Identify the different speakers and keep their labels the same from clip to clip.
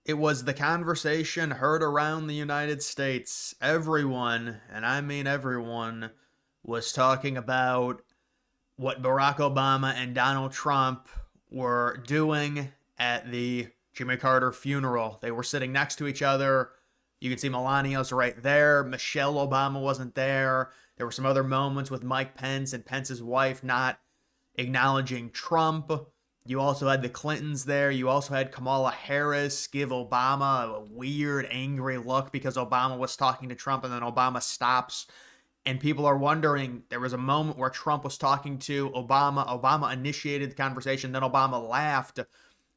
Speaker 1: It was the conversation heard around the United States. Everyone, and I mean everyone, was talking about what Barack Obama and Donald Trump were doing at the Jimmy Carter funeral. They were sitting next to each other. You can see Melania's right there. Michelle Obama wasn't there. There were some other moments with Mike Pence and Pence's wife not acknowledging Trump. You also had the Clintons there. You also had Kamala Harris give Obama a weird, angry look because Obama was talking to Trump, and then Obama stops. And people are wondering, there was a moment where Trump was talking to Obama. Obama initiated the conversation, then Obama laughed.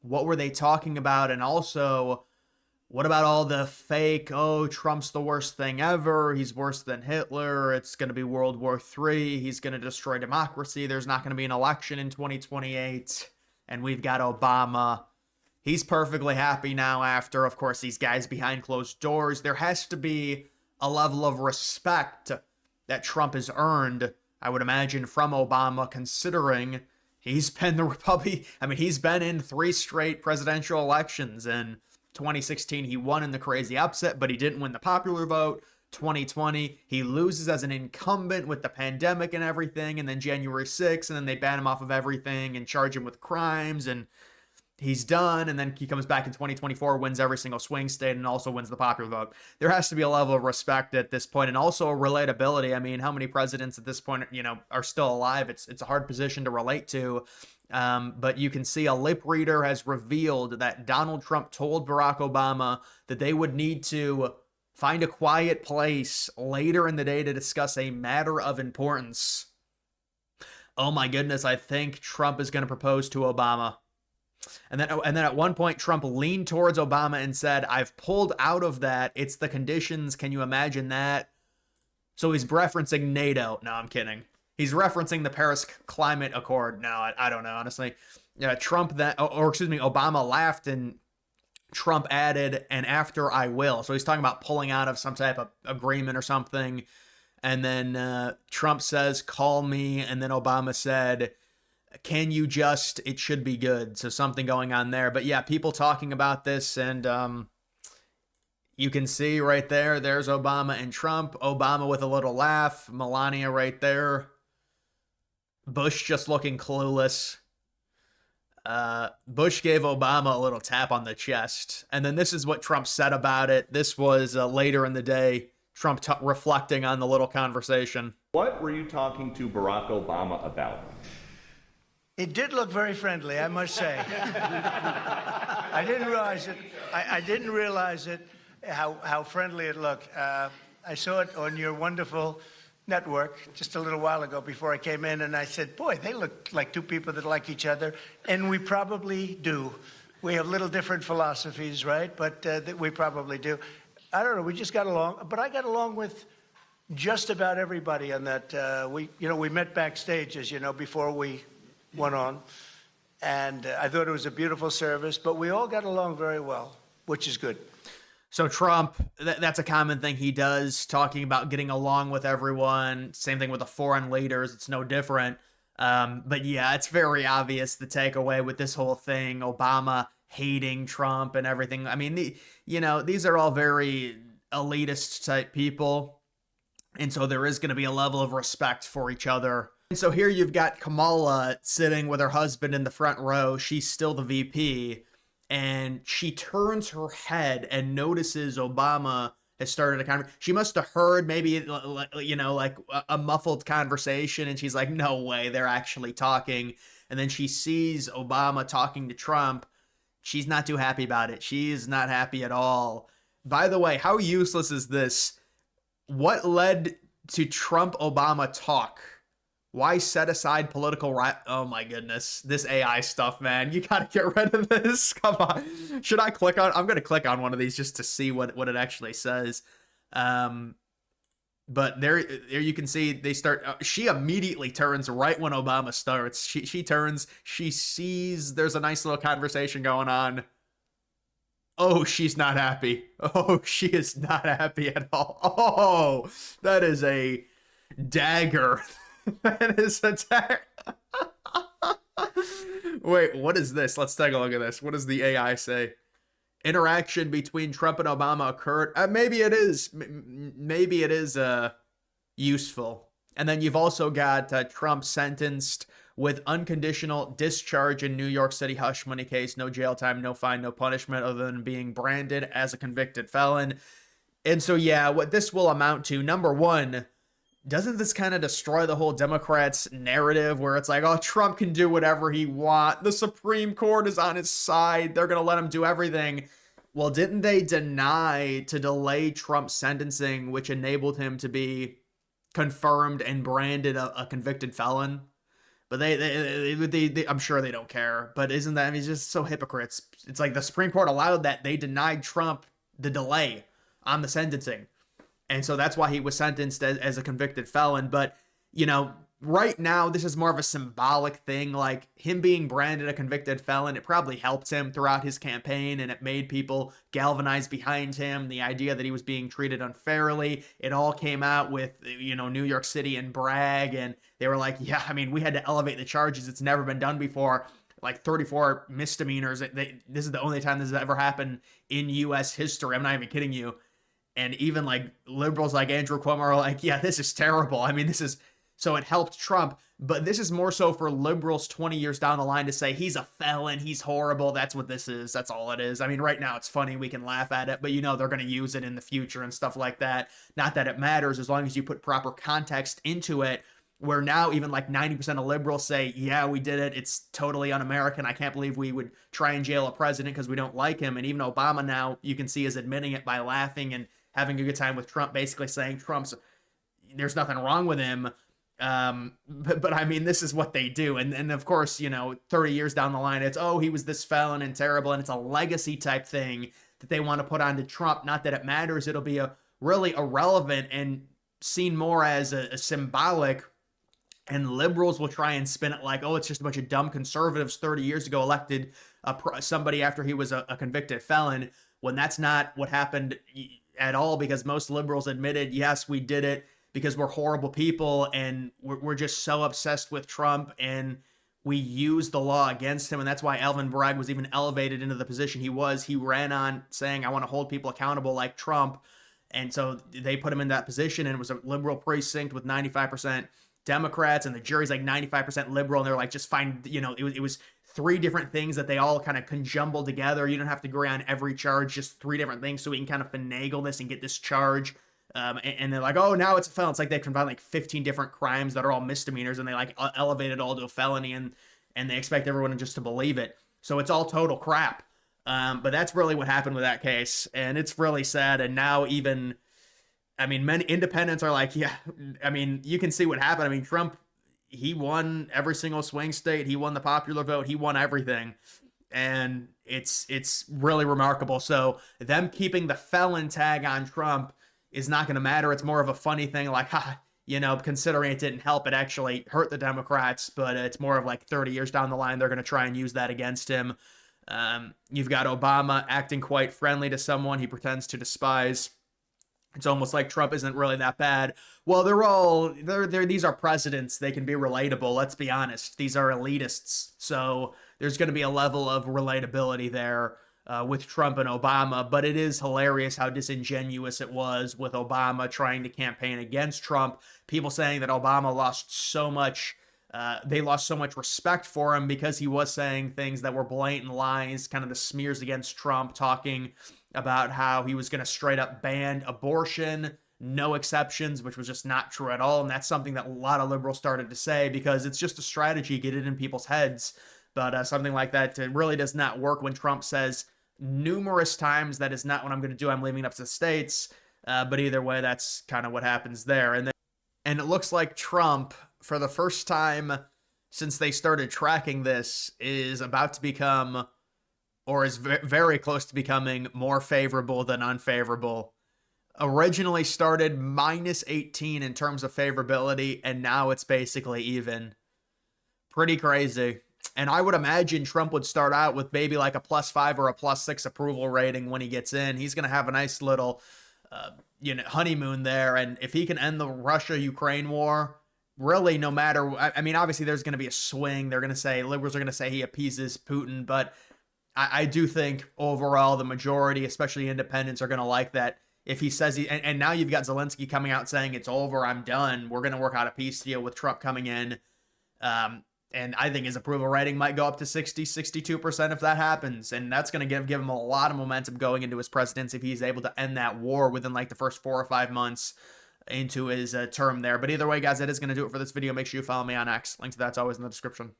Speaker 1: What were they talking about? And also, what about all the fake, oh, Trump's the worst thing ever. He's worse than Hitler. It's going to be World War III. He's going to destroy democracy. There's not going to be an election in 2028. And we've got Obama. He's perfectly happy now after, of course, these guys behind closed doors. There has to be a level of respect that Trump has earned, I would imagine, from Obama, considering he's been he's been in 3 straight presidential elections. In 2016, he won in the crazy upset, but he didn't win the popular vote. 2020, he loses as an incumbent with the pandemic and everything, and then January 6th, and then they ban him off of everything and charge him with crimes, and he's done, and then he comes back in 2024, wins every single swing state, and also wins the popular vote. There has to be a level of respect at this point, and also relatability. I mean, how many presidents at this point, are still alive? It's a hard position to relate to, but you can see a lip reader has revealed that Donald Trump told Barack Obama that they would need to find a quiet place later in the day to discuss a matter of importance. Oh my goodness, I think Trump is going to propose to Obama. And then at one point, Trump leaned towards Obama and said, I've pulled out of that. It's the conditions. Can you imagine that? So he's referencing NATO. No, I'm kidding. He's referencing the Paris Climate Accord. No, I don't know, honestly. Obama laughed and Trump added, and after I will. So he's talking about pulling out of some type of agreement or something. And then Trump says, call me. And then Obama said, can you just, it should be good. So something going on there. But yeah, people talking about this, and you can see right there, there's Obama and Trump. Obama with a little laugh. Melania right there. Bush just looking clueless. Bush gave Obama a little tap on the chest. And then this is what Trump said about it. This was later in the day, Trump reflecting on the little conversation.
Speaker 2: What were you talking to Barack Obama about?
Speaker 3: It did look very friendly, I must say. I didn't realize it. I didn't realize it, how friendly it looked. I saw it on your wonderful network just a little while ago before I came in, and I said, boy, they look like 2 people that like each other, and we probably do. We have little different philosophies, right? But we probably do. I don't know, we just got along, but I got along with just about everybody on that. We met backstage, as you know, before we went on, and I thought it was a beautiful service, but we all got along very well, which is good.
Speaker 1: So Trump, that's a common thing he does, talking about getting along with everyone. Same thing with the foreign leaders. It's no different. But yeah, it's very obvious the takeaway with this whole thing, Obama hating Trump and everything. I mean, these are all very elitist type people. And so there is going to be a level of respect for each other. And so here you've got Kamala sitting with her husband in the front row. She's still the VP. And she turns her head and notices Obama has started a conversation. She must have heard maybe, like a muffled conversation. And she's like, no way, they're actually talking. And then she sees Obama talking to Trump. She's not too happy about it. She's not happy at all. By the way, how useless is this? What led to Trump-Obama talk? Why set aside political right? Oh my goodness. This AI stuff, man. You gotta get rid of this. Come on. Should I click on? I'm gonna click on one of these just to see what it actually says. But there you can see they start. She immediately turns right when Obama starts. She turns. She sees there's a nice little conversation going on. Oh, she's not happy. Oh, she is not happy at all. Oh, that is a dagger. That is a dagger. Wait, what is this? Let's take a look at this. What does the AI say? interaction between Trump and Obama occurred, maybe it is. Maybe it is useful. And then you've also got Trump sentenced with unconditional discharge in New York City hush money case. No jail time, no fine, no punishment other than being branded as a convicted felon. And so, yeah, what this will amount to, number one, doesn't this kind of destroy the whole Democrats narrative where it's like, oh, Trump can do whatever he wants. The Supreme Court is on his side. They're going to let him do everything. Well, didn't they deny to delay Trump's sentencing, which enabled him to be confirmed and branded a convicted felon? But they I'm sure they don't care. But isn't that, I mean, it's just so hypocrites. It's like the Supreme Court allowed that. They denied Trump the delay on the sentencing. And so that's why he was sentenced as a convicted felon. But, you know, right now, this is more of a symbolic thing. Like him being branded a convicted felon, it probably helped him throughout his campaign and it made people galvanize behind him. The idea that he was being treated unfairly, it all came out with, you know, New York City and Bragg. And they were like, yeah, I mean, we had to elevate the charges. It's never been done before. Like 34 misdemeanors. This is the only time this has ever happened in U.S. history. I'm not even kidding you. And even like liberals like Andrew Cuomo are like, yeah, this is terrible. I mean, this is, so it helped Trump, but this is more so for liberals 20 years down the line to say he's a felon, he's horrible. That's what this is. That's all it is. I mean, right now it's funny. We can laugh at it, but you know, they're going to use it in the future and stuff like that. Not that it matters as long as you put proper context into it, where now even like 90% of liberals say, yeah, we did it. It's totally un-American. I can't believe we would try and jail a president because we don't like him. And even Obama now, you can see, is admitting it by laughing and having a good time with Trump, basically saying there's nothing wrong with him. But I mean, this is what they do. And of course, you know, 30 years down the line, it's, oh, he was this felon and terrible. And it's a legacy type thing that they want to put onto Trump. Not that it matters. It'll be a really irrelevant and seen more as a symbolic. And liberals will try and spin it like, oh, it's just a bunch of dumb conservatives 30 years ago elected somebody after he was a convicted felon, when that's not what happened at all, because most liberals admitted, yes, we did it because we're horrible people and we're just so obsessed with Trump and we use the law against him. And that's why Alvin Bragg was even elevated into the position he was. He ran on saying, I want to hold people accountable like Trump. And so they put him in that position, and it was a liberal precinct with 95% Democrats, and the jury's like 95% liberal. And they're like, just find, you know, it was three different things that they all kind of conjumbled together. You don't have to agree on every charge, just three different things so we can kind of finagle this and get this charge. And they're like, oh, now it's a felon. It's like they combined like 15 different crimes that are all misdemeanors, and they like elevated all to a felony, and they expect everyone just to believe it. So it's all total crap. But that's really what happened with that case, and it's really sad. And now even, I mean, many independents are like, yeah, I mean, you can see what happened. I mean, Trump, he won every single swing state. He won the popular vote. He won everything. And it's really remarkable. So them keeping the felon tag on Trump is not going to matter. It's more of a funny thing, like, you know, considering it didn't help, it actually hurt the Democrats. But it's more of like 30 years down the line, they're going to try and use that against him. You've got Obama acting quite friendly to someone he pretends to despise. It's almost like Trump isn't really that bad. Well, these are presidents. They can be relatable. Let's be honest. These are elitists. So there's going to be a level of relatability there with Trump and Obama. But it is hilarious how disingenuous it was with Obama trying to campaign against Trump. People saying that Obama lost so much. They lost so much respect for him because he was saying things that were blatant lies, kind of the smears against Trump, talking about how he was going to straight up ban abortion, no exceptions, which was just not true at all. And that's something that a lot of liberals started to say because it's just a strategy, get it in people's heads. But something like that really does not work when Trump says numerous times that is not what I'm going to do. I'm leaving it up to the states. But either way, that's kind of what happens there. And it looks like Trump, for the first time since they started tracking this, is about to become, or is very close to becoming, more favorable than unfavorable. Originally started minus 18 in terms of favorability, and now it's basically even. Pretty crazy. And I would imagine Trump would start out with maybe like a +5 or a +6 approval rating when he gets in. He's going to have a nice little honeymoon there. And if he can end the Russia-Ukraine war, really, no matter, I mean, obviously there's going to be a swing. They're going to say, liberals are going to say he appeases Putin, but I do think overall the majority, especially independents, are going to like that. If he says and now you've got Zelensky coming out saying it's over, I'm done, we're going to work out a peace deal with Trump coming in. And I think his approval rating might go up to 62% if that happens. And that's going to give him a lot of momentum going into his presidency if he's able to end that war within like the first 4 or 5 months into his term there. But either way, guys, that is going to do it for this video. Make sure you follow me on X. Link to that's always in the description.